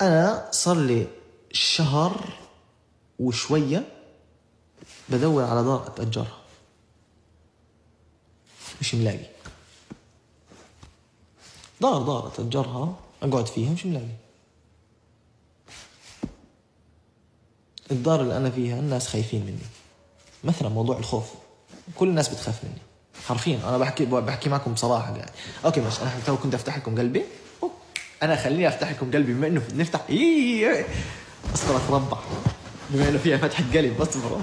انا صار لي شهر وشويه بدور على دار اتاجرها، مش ملاقي دار اتاجرها اقعد فيها، مش ملاقي. الدار اللي انا فيها الناس خايفين مني، مثلا موضوع الخوف، كل الناس بتخاف مني حرفيا. انا بحكي معكم بصراحه يعني. اوكي ماشي، انا تو كنت افتح لكم قلبي، انا خليني افتح لكم قلبي بما انه نفتح اصبر اتربع بما انه فيها فتحه قلب. اصبر،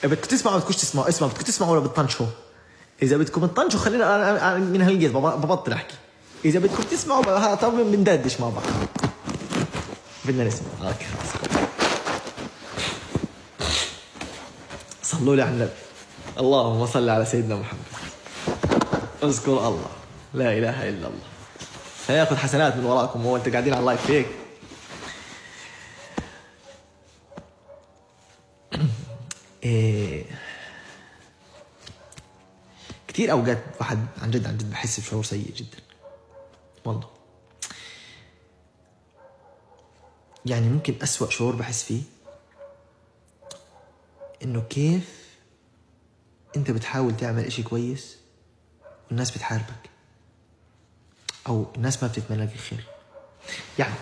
بدكم تسمعوا بدكوش تسمعوا؟ اسمعوا، بدكم تسمعوا ولا بتطنشوا؟ اذا بدكم تطنشوا خلينا أنا من هالقيت ببطل احكي. اذا بدكم تسمعوا طب بندردش مع بعض، بدنا نسمع. اوكي صلوا لي على النبي، اللهم صل على سيدنا محمد. اذكر الله، لا اله الا الله. هياخذ حسنات من وراكم وانتوا قاعدين على اللايف هيك. كثير اوقات واحد عن جد بحس بشعور سيء جدا والله. يعني ممكن أسوأ شعور بحس فيه إنه كيف أنت بتحاول تعمل إشي كويس والناس بتحاربك أو الناس ما بتتمنى لك الخير. يعني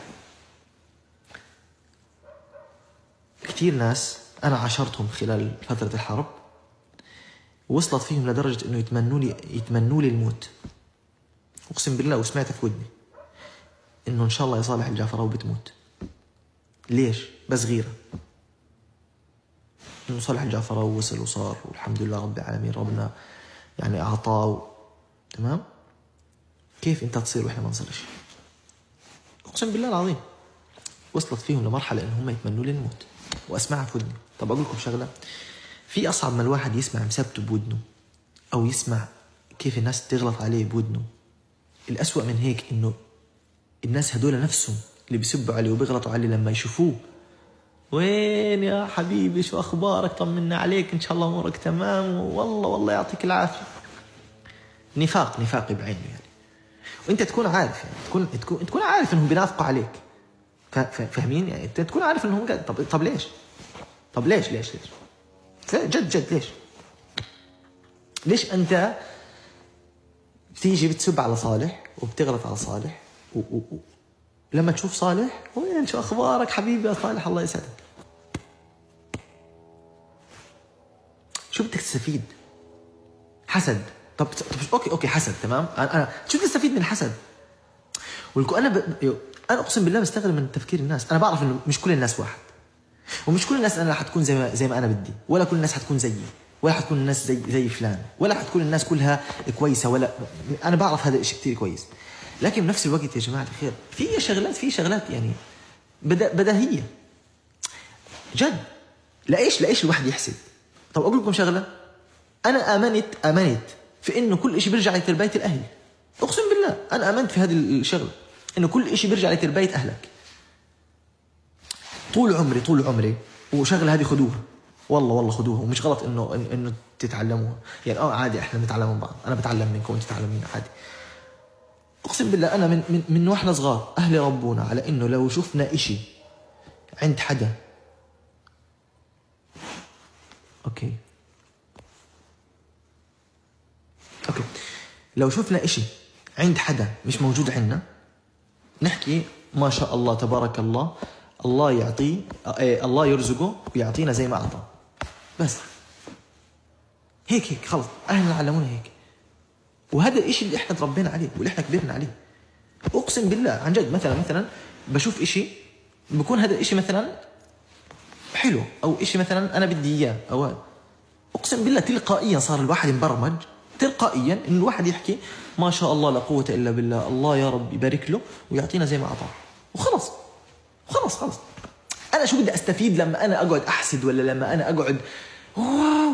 كتير ناس أنا عاشرتهم خلال فترة الحرب وصلت فيهم لدرجة إنه يتمنوا لي الموت. أقسم بالله وسمعت في ودني إنه إن شاء الله يا صالح الجعفراوي بتموت. ليش؟ بس غيرة إنه صالح الجعفراوي وصل وصار والحمد لله رب العالمين، ربنا يعني أعطاه تمام. كيف أنت تصير وإحنا ما نصيرش؟ أقسم بالله العظيم وصلت فيهم لمرحلة إن هم يتمنوا لي الموت وأسمعها في ودني. طب أقول لكم شغلة، في أصعب من الواحد يسمع مسبته بودنه أو يسمع كيف الناس تغلط عليه بودنه. الأسوأ من هيك إنه الناس هدول نفسهم اللي بيسبوا عليه وبيغلطوا عليه لما يشوفوه وين يا حبيبي شو أخبارك طمنا عليك إن شاء الله أمورك تمام والله يعطيك العافية. نفاق بعينه يعني. وانت تكون عارف يعني تكون عارف انهم بينافقوا عليك، فاهمين يعني؟ انت تكون عارف انهم طب ليش جد ليش انت بتيجي بتسب على صالح وبتغلط على صالح لما تشوف صالح وين شو اخبارك حبيبي يا صالح الله يسعدك، شو بدك تستفيد؟ حسد. طب اوكي حسد تمام. انا شو بدي استفيد من الحسد؟ ولكن انا اقسم بالله بستغرب من تفكير الناس. انا بعرف انه مش كل الناس واحد، ومش كل الناس انا حتكون زي ما انا بدي، ولا كل الناس حتكون زيي، ولا حتكون الناس زي فلان، ولا حتكون الناس كلها كويسه، ولا انا بعرف هذا الشيء كثير كويس. لكن بنفس الوقت يا جماعه الخير في شغلات يعني بديهيه جد. لايش الواحد يحسد؟ طب اقول لكم شغله، انا امنت في انه كل شيء بيرجع لتربيه الاهل. اقسم بالله انا امنت في هذه الشغله انه كل شيء بيرجع لتربيه اهلك. طول عمري وشغله هذه خدوها والله خدوها، ومش غلط انه تتعلموها يعني. عادي احنا نتعلم من بعض، انا بتعلم منكم وانت تتعلمين عادي. اقسم بالله انا من واحنا صغار اهلي ربونا على انه لو شفنا اشي عند حدا اوكي لو شفنا اشي عند حدا مش موجود عندنا نحكي ما شاء الله تبارك الله، الله يعطيه الله يرزقه ويعطينا زي ما أعطى. بس هيك خلص أهلنا علمونا هيك، وهذا الإشي اللي إحنا تربينا عليه واللي إحنا كبرنا عليه. أقسم بالله عن جد مثلا بشوف إشي بكون هذا الإشي مثلا حلو أو إشي مثلا أنا بدي إياه أو أقسم بالله تلقائيا صار الواحد مبرمج تلقائيا إن الواحد يحكي ما شاء الله لا قوة إلا بالله، الله يا رب يبارك له ويعطينا زي ما أعطاه وخلص. أنا شو بدي أستفيد لما أنا أقعد أحسد، ولا لما أنا أقعد واو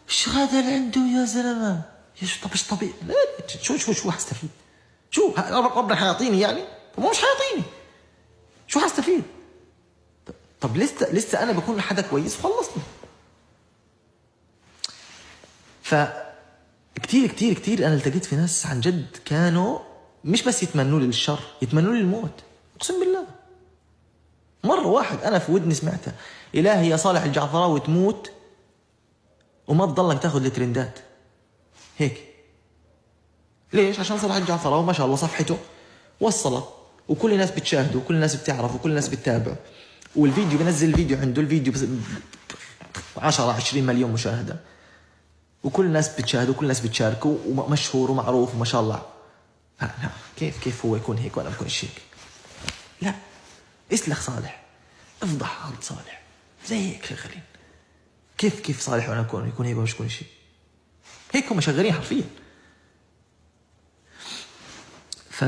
شو هذا اللي عنده يا زلمة طب إيش طبيعي؟ شو هستفيد؟ شو ربنا حيعطيني يعني؟ طب مش حيعطيني شو هستفيد؟ طب لسه أنا بكون حدا كويس وخلصني. كتير أنا التقيت في ناس عن جد كانوا مش بس يتمنوا لي الشر، يتمنوا لي الموت. أقسم بالله مرة واحد أنا في ودني سمعتها، إلهي يا صالح الجعفراوي تموت وما تضلك تاخذ الترندات هيك. ليش؟ عشان صالح الجعفراوي ما شاء الله صفحته وصلت وكل الناس بتشاهده وكل الناس بتعرف وكل الناس بتتابع، والفيديو بنزل الفيديو عنده الفيديو 10-20 مليون مشاهدة وكل الناس بتشاهد وكل الناس بتشاركه ومشهور ومعروف وما شاء الله. لا كيف هو يكون هيك وانا بكون هيك؟ لا، اسلخ صالح، افضح عرض صالح زي هيك شغالين. كيف صالح وانا يكون هيك ومش يكون شيء هيك؟ هم شغالين حرفيا. ف